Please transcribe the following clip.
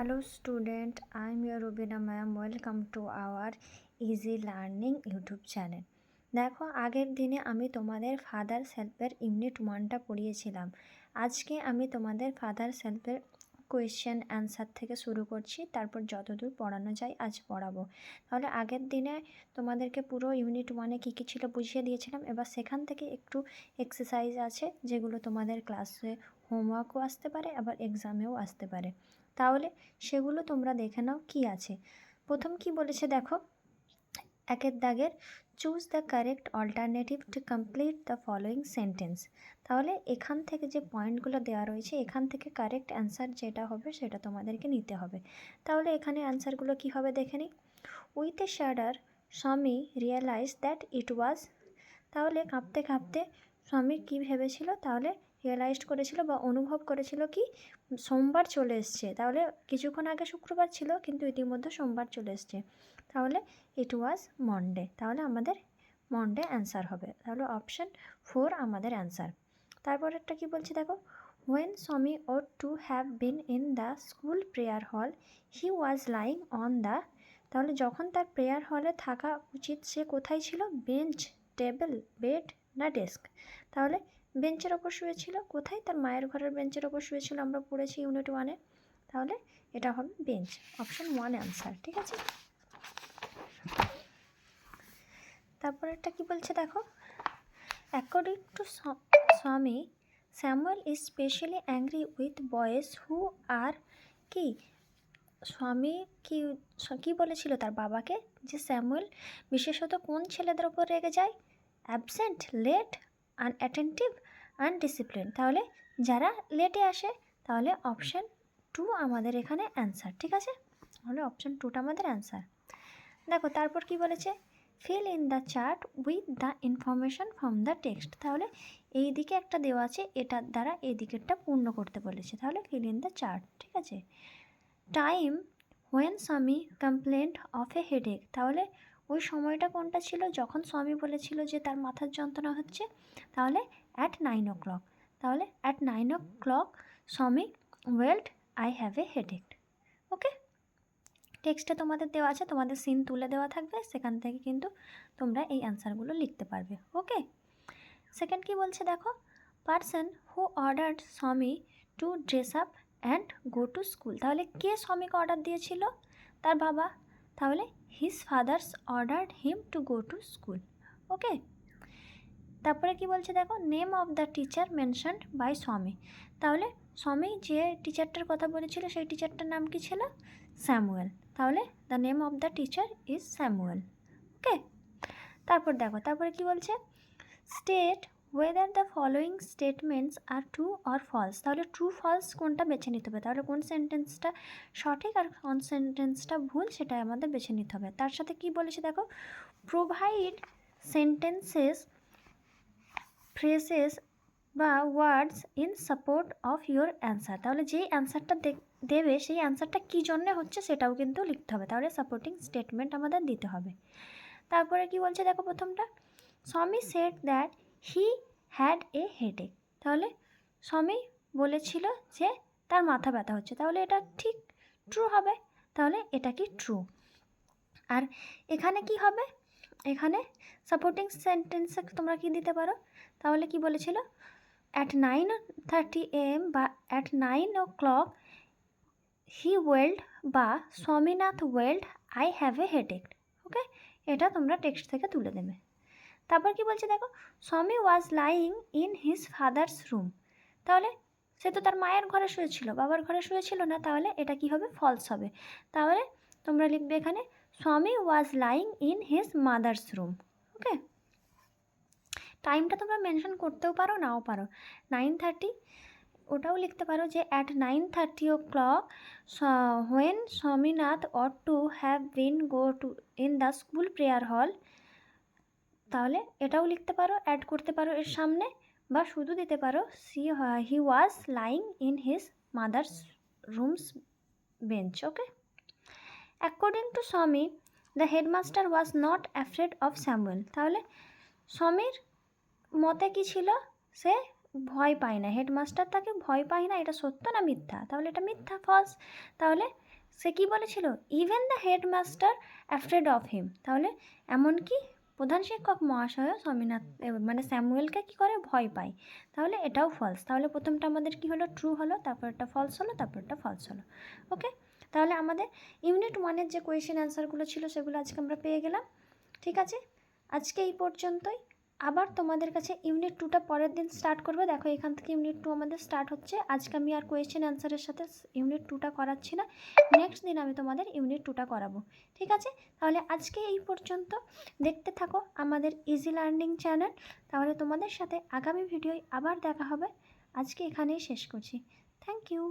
Hello student, I am your Rubina ma'am. Welcome to our Easy Learning YouTube channel. দেখো আগের দিনে আমি তোমাদের ফাদার সেলফের ইউনিট 1টা পড়িয়েছিলাম। আজকে আমি তোমাদের ফাদার সেলফের কোয়েশ্চেন অ্যান্সার থেকে শুরু করছি, তারপর যতদূর পড়ানো যায় আজ পড়াবো। তাহলে আগের দিনে তোমাদেরকে পুরো ইউনিট 1-এ কী কী ছিল বুঝিয়ে দিয়েছিলাম। এবার সেখান থেকে একটু এক্সারসাইজ আছে যেগুলো তোমাদের ক্লাসে হোমওয়ার্কও আসতে পারে, আবার এক্সামেও আসতে পারে। তাহলে সেগুলো তোমরা দেখে নাও কি আছে। প্রথম কি বলেছে দেখো, একের দাগের choose the correct alternative to complete the following sentence. তাহলে এখান থেকে যে পয়েন্টগুলো দেওয়া রয়েছে এখান থেকে কারেক্ট অ্যান্সার যেটা হবে সেটা তোমাদেরকে নিতে হবে। তাহলে এখানে অ্যান্সারগুলো কী হবে দেখে নিই। উইথ এ শাডার স্বামী রিয়েলাইজ দ্যাট ইট ওয়াজ, তাহলে কাঁপতে কাঁপতে স্বামী কী ভেবেছিল, তাহলে রিয়েলাইজড করেছিল বা অনুভব করেছিল কি সোমবার চলে এসছে। তাহলে কিছুক্ষণ আগে শুক্রবার ছিল কিন্তু ইতিমধ্যে সোমবার চলে এসছে, তাহলে ইট ওয়াজ মন্ডে। তাহলে আমাদের মন্ডে অ্যান্সার হবে। তাহলে অপশান 4 আমাদের অ্যান্সার। তারপর একটা কী বলছে দেখো, when Swami ought to have been in the school prayer hall he was lying on the, তাহলে যখন তার প্রেয়ার হলে থাকা উচিত সে কোথায় ছিল, বেঞ্চ, টেবিল, বেড না ডেস্ক। তাহলে বেঞ্চের ওপর শুয়েছিল। কোথায়, তার মায়ের ঘরের বেঞ্চের ওপর শুয়েছিল, আমরা পড়েছি ইউনিট 1-এ। তাহলে এটা হবে বেঞ্চ, অপশান 1 অ্যান্সার। ঠিক আছে। তারপর একটা কি বলছে দেখো, according to Swami Samuel is specially angry with boys who are কি, স্বামী কি বলেছিল তার বাবাকে যে স্যামুয়েল বিশেষত কোন ছেলেদের ওপর রেগে যায়, অ্যাবসেন্ট, লেট, আনঅ্যাটেন্টিভ, আনডিসিপ্লিন। তাহলে যারা লেটে আসে। তাহলে অপশান 2 আমাদের এখানে অ্যান্সার। ঠিক আছে, তাহলে অপশান 2টা আমাদের অ্যান্সার। দেখো তারপর কি বলেছে, fill in the chart with the information from the text. তাহলে এই দিকে একটা দেওয়া আছে, এটার দ্বারা এই দিকেরটা পূর্ণ করতে বলেছে। তাহলে ফিল ইন দ্য চার্ট। ঠিক আছে। টাইম হোয়েন স্বামী কমপ্লেন্ট অফ এ হেডেক, তাহলে ওই সময়টা কোনটা ছিল যখন স্বামী বলেছিল যে তার মাথার যন্ত্রণা হচ্ছে। তাহলে অ্যাট 9 o'clock। তাহলে at 9 o'clock Swami would I have a headache. Okay, টেক্সটে তোমাদের দেওয়া আছে, তোমাদের সিন তুলে দেওয়া থাকবে, সেখান থেকে কিন্তু তোমরা এই অ্যান্সারগুলো লিখতে পারবে। ওকে। সেকেন্ড কি বলছে দেখো, person who ordered Swami to dress up and go to school. তাহলে কে স্বামীকে অর্ডার দিয়েছিল, তার বাবা। তাহলে his father's ordered him to go to school. Okay. তারপরে কি বলছে দেখো, name of the teacher mentioned by Swami. তাহলে স্বামী যে টিচারটার কথা বলেছিল সেই টিচারটার নাম কি ছিল, স্যামুয়েল। তাহলে the name of the teacher is Samuel. Okay. তারপর দেখো তারপরে কি বলছে, state whether the following statements are true or false. তাহলে ট্রু ফলস কোনটা বেছে নিতে হবে। তাহলে কোন সেন্টেন্সটা সঠিক আর কোন সেন্টেন্সটা ভুল সেটা আমাদের বেছে নিতে হবে। তার সাথে কি বলেছে দেখো, প্রোভাইড সেন্টেন্সেস, ফ্রেজেস বা words in support of your answer. তাহলে যেই অ্যান্সারটা দেবে সেই অ্যান্সারটা কী জন্যে হচ্ছে সেটাও কিন্তু লিখতে হবে। তাহলে সাপোর্টিং স্টেটমেন্ট আমাদের দিতে হবে। তারপরে কি বলছে দেখো, প্রথমটা স্বামী said that he had a headache. তাহলে স্বামী বলেছিল যে তার মাথা ব্যথা হচ্ছে। তাহলে এটা ঠিক ট্রু হবে। তাহলে এটা কি ট্রু। আর এখানে কি হবে, এখানে সাপোর্টিং সেন্টেন্সে তোমরা কি দিতে পারো, তাহলে কি বলেছিল, অ্যাট 9:30 AM বা অ্যাট 9 o'clock হি ওয়েল্ড বা Swaminath would I have a headache. Okay, এটা তোমরা টেক্সট থেকে তুলে দেবে। তারপর কি বলছে দেখো, স্বামী was lying in his father's room. তাহলে সে তো তার মায়ের ঘরে শুয়েছিল, বাবার ঘরে শুয়েছিল না। তাহলে এটা কি হবে, ফলস হবে। তাহলে তোমরা লিখবে এখানে Swami was lying in his mother's room. Okay. টাইমটা তোমরা মেনশন করতেও পারো নাও পারো, 9:30 ওটাও লিখতে পারো যে at 9:30 o'clock when Swaminath ought to have been go to in the school prayer hall. তাহলে এটাও লিখতে পারো, অ্যাড করতে পারো এর সামনে, বা শুধু দিতে পারো he was lying in his mother's rooms bench. Okay. According to Swami the headmaster was not afraid of Samuel. তাহলে স্বামীর মতে কি ছিল, সে ভয় পায় না, হেডমাস্টার তাকে ভয় পায় না। এটা সত্য না মিথ্যা, তাহলে এটা মিথ্যা, ফলস। তাহলে সে কী বলেছিল, even the headmaster afraid of him, তাহলে এমনকি প্রধান শিক্ষক মহাশয়ও মানে স্যামুয়েলকে কী করে, ভয় পায়। তাহলে এটাও ফলস। তাহলে প্রথমটা আমাদের কি হলো, ট্রু হলো, তারপরটা ফলস হলো, তারপরটা ফলস হলো। ওকে, তাহলে আমাদের ইউনিট 1-এর যে কোয়েশ্চেন অ্যান্সারগুলো ছিল সেগুলো আজকে আমরা পেয়ে গেলাম। ঠিক আছে, আজকে এই পর্যন্তই। আবার তোমাদের কাছে ইউনিট 2টা পরের দিন স্টার্ট করবে। দেখো এখান থেকে ইউনিট 2 আমাদের স্টার্ট হচ্ছে। আজকে আমি আর কোয়েশ্চেন অ্যান্সারের সাথে ইউনিট 2টা করাচ্ছি না, নেক্সট দিন আমি তোমাদের ইউনিট 2টা করাবো। ঠিক আছে, তাহলে আজকে এই পর্যন্ত। দেখতে থাকো আমাদের ইজি লার্নিং চ্যানেল। তাহলে তোমাদের সাথে আগামী ভিডিওয় আবার দেখা হবে। আজকে এখানেই শেষ করছি। Thank you.